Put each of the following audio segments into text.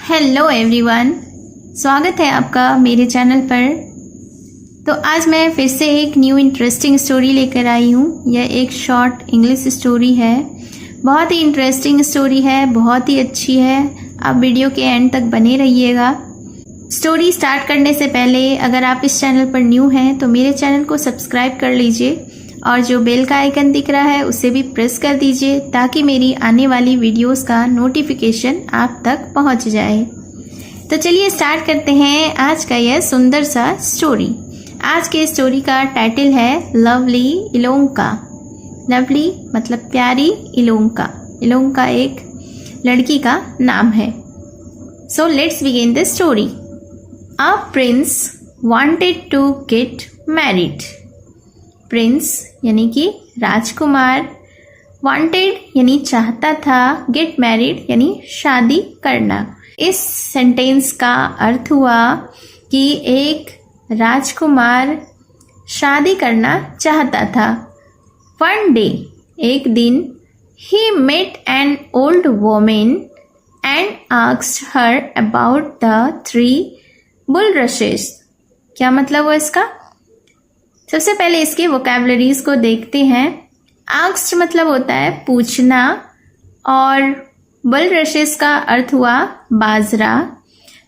Hello everyone, स्वागत है आपका मेरे चैनल पर। तो आज मैं फिर से एक न्यू इंटरेस्टिंग स्टोरी लेकर आई हूँ। यह एक शॉर्ट इंग्लिश स्टोरी है। बहुत ही इंटरेस्टिंग स्टोरी है, बहुत ही अच्छी है। आप वीडियो के एंड तक बने रहिएगा। स्टोरी स्टार्ट करने से पहले अगर आप इस चैनल पर न्यू हैं तो मेरे चैनल को सब्सक्राइब कर लीजिए और जो बेल का आइकन दिख रहा है उसे भी प्रेस कर दीजिए ताकि मेरी आने वाली वीडियोस का नोटिफिकेशन आप तक पहुंच जाए। तो चलिए स्टार्ट करते हैं आज का यह सुंदर सा स्टोरी। आज के स्टोरी का टाइटल है लवली इलोंका। लवली मतलब प्यारी, इलोंका इलोंका एक लड़की का नाम है। So let's begin the story. A prince wanted to get married. Prince यानी कि राजकुमार, वांटेड यानी चाहता था, गेट मैरिड यानी शादी करना। इस सेंटेंस का अर्थ हुआ कि एक राजकुमार शादी करना चाहता था। वन डे एक दिन, he met an old women and asked her about the 3 bulrushes. क्या मतलब हुआ इसका? सबसे पहले इसके वोकैबुलरीज को देखते हैं। आस्क्ड मतलब होता है पूछना और बुलरशेस का अर्थ हुआ बाजरा।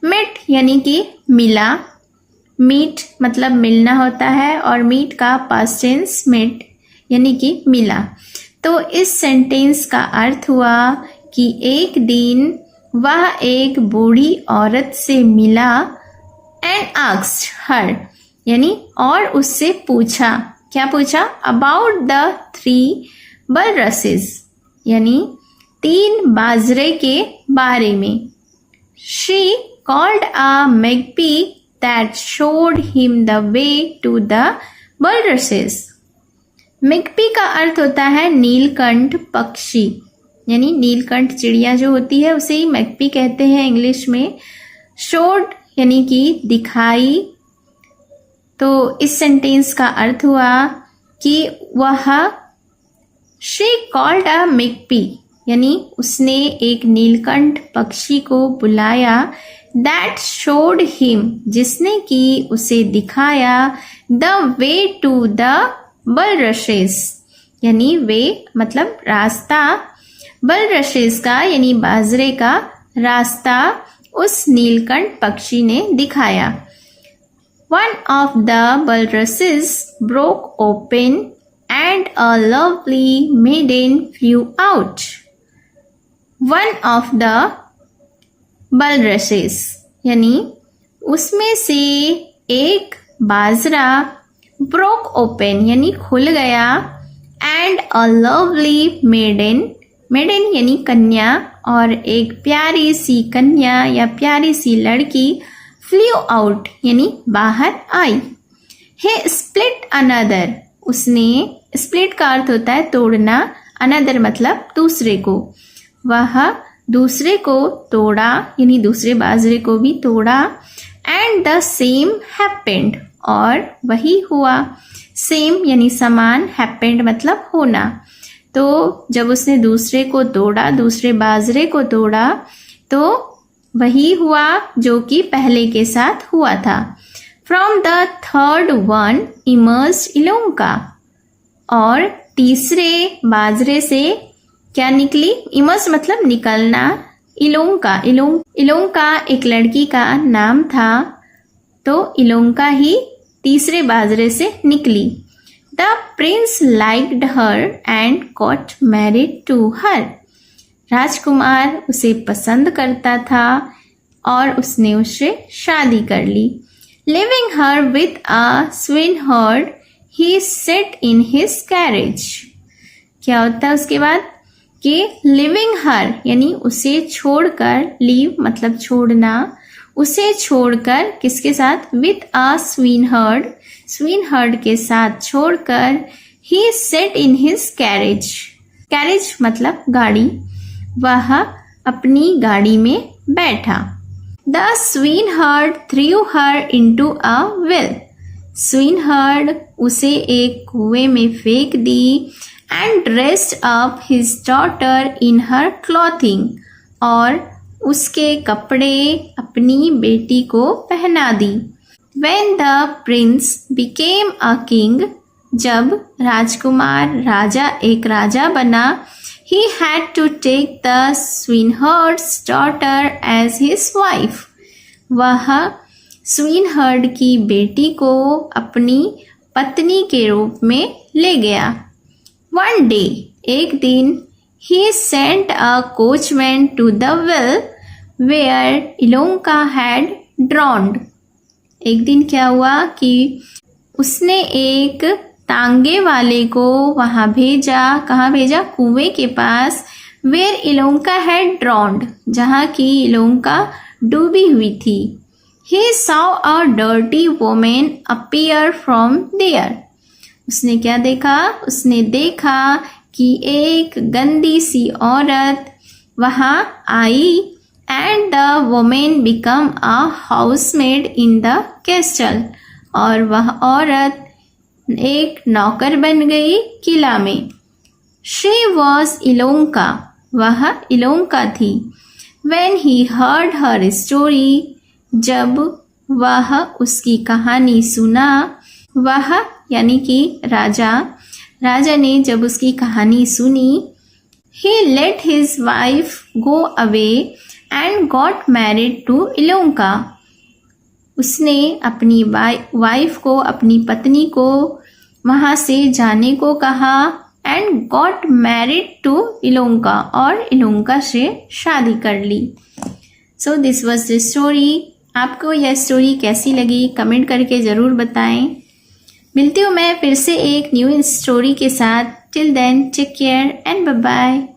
मेट यानी कि मिला। मीट मतलब मिलना होता है और मीट का पास्ट टेंस मेट यानी कि मिला। तो इस सेंटेंस का अर्थ हुआ कि एक दिन वह एक बूढ़ी औरत से मिला एंड आस्क्ड हर यानी और उससे पूछा। क्या पूछा? अबाउट द 3 bulrushes यानी 3 बाजरे के बारे में। She called a magpie that showed him the way to the bulrushes। Magpie का अर्थ होता है नीलकंठ पक्षी, यानी नीलकंठ चिड़िया जो होती है उसे ही मैगपी कहते हैं इंग्लिश में। शोड यानी कि दिखाई। तो इस सेंटेंस का अर्थ हुआ कि वह शी कॉल्ड अ मैगपी यानी उसने एक नीलकंठ पक्षी को बुलाया। दैट शोड हिम जिसने कि उसे दिखाया। The way to the bulrushes यानी वे मतलब रास्ता। bulrushes का यानी बाजरे का रास्ता उस नीलकंठ पक्षी ने दिखाया। One of the bulrushes broke open and a lovely maiden flew out. One of the bulrushes यानी उसमें से एक बाजरा broke open यानी खुल गया and a lovely maiden यानी कन्या और एक प्यारी सी कन्या या प्यारी सी लड़की फ्लू आउट यानी बाहर आई। हे स्प्लिट अनदर उसने, स्प्लिट का अर्थ होता है तोड़ना, अनदर मतलब दूसरे को। वह दूसरे को तोड़ा यानी दूसरे बाजरे को भी तोड़ा। एंड द सेम हैपेंड और वही हुआ। सेम यानी समान, हैपेंड मतलब होना। तो जब उसने दूसरे को तोड़ा, दूसरे बाजरे को तोड़ा तो वही हुआ जो कि पहले के साथ हुआ था। From the third one emerged इलोंका और तीसरे बाजरे से क्या निकली? इमर्ज मतलब निकलना। इलोंका एक लड़की का नाम था तो इलोंका ही तीसरे बाजरे से निकली। The prince liked her and got married to her. राजकुमार उसे पसंद करता था और उसने उससे शादी कर ली। Living her with a swineherd, he set in his carriage। क्या होता है उसके बाद कि लिविंग हर यानी उसे छोड़कर, लीव मतलब छोड़ना, उसे छोड़कर किसके साथ? विथ अ swineherd के साथ छोड़कर he set in his carriage। Carriage मतलब गाड़ी। वह अपनी गाड़ी में बैठा। The swineherd threw her into a well। swineherd उसे एक कुएं में फेंक दी। And dressed up his daughter in her clothing और उसके कपड़े अपनी बेटी को पहना दी। When the prince became a king, जब राजकुमार एक राजा बना, he had to take the swineherd's daughter as his wife. वह स्वीनहर्ड की बेटी को अपनी पत्नी के रूप में ले गया। One day, एक दिन, he sent a coachman to the well where Ilonka had drowned. एक दिन क्या हुआ कि उसने एक तांगे वाले को वहां भेजा। कहाँ भेजा? कुएं के पास। वेयर इलोंका हैड ड्रॉन्ड, जहाँ की इलोंका डूबी हुई थी। He saw a dirty woman appear from there. उसने क्या देखा? उसने देखा कि एक गंदी सी औरत वहां आई। And the women become a housemaid in the castle, और वह औरत एक नौकर बन गई किला में। शी वॉज इलोंका, वह इलोंका थी। When he heard her story, जब वह उसकी कहानी सुना, वह यानी कि राजा ने जब उसकी कहानी सुनी, he let his wife go away and got married to Ilonka. उसने अपनी वाइफ को, अपनी पत्नी को वहां से जाने को कहा। And got married to Ilonka, और इलोंका से शादी कर ली। So this was the story. आपको यह स्टोरी कैसी लगी कमेंट करके ज़रूर बताएं। मिलती हूँ मैं फिर से एक न्यू स्टोरी के साथ। Till then take care and bye bye.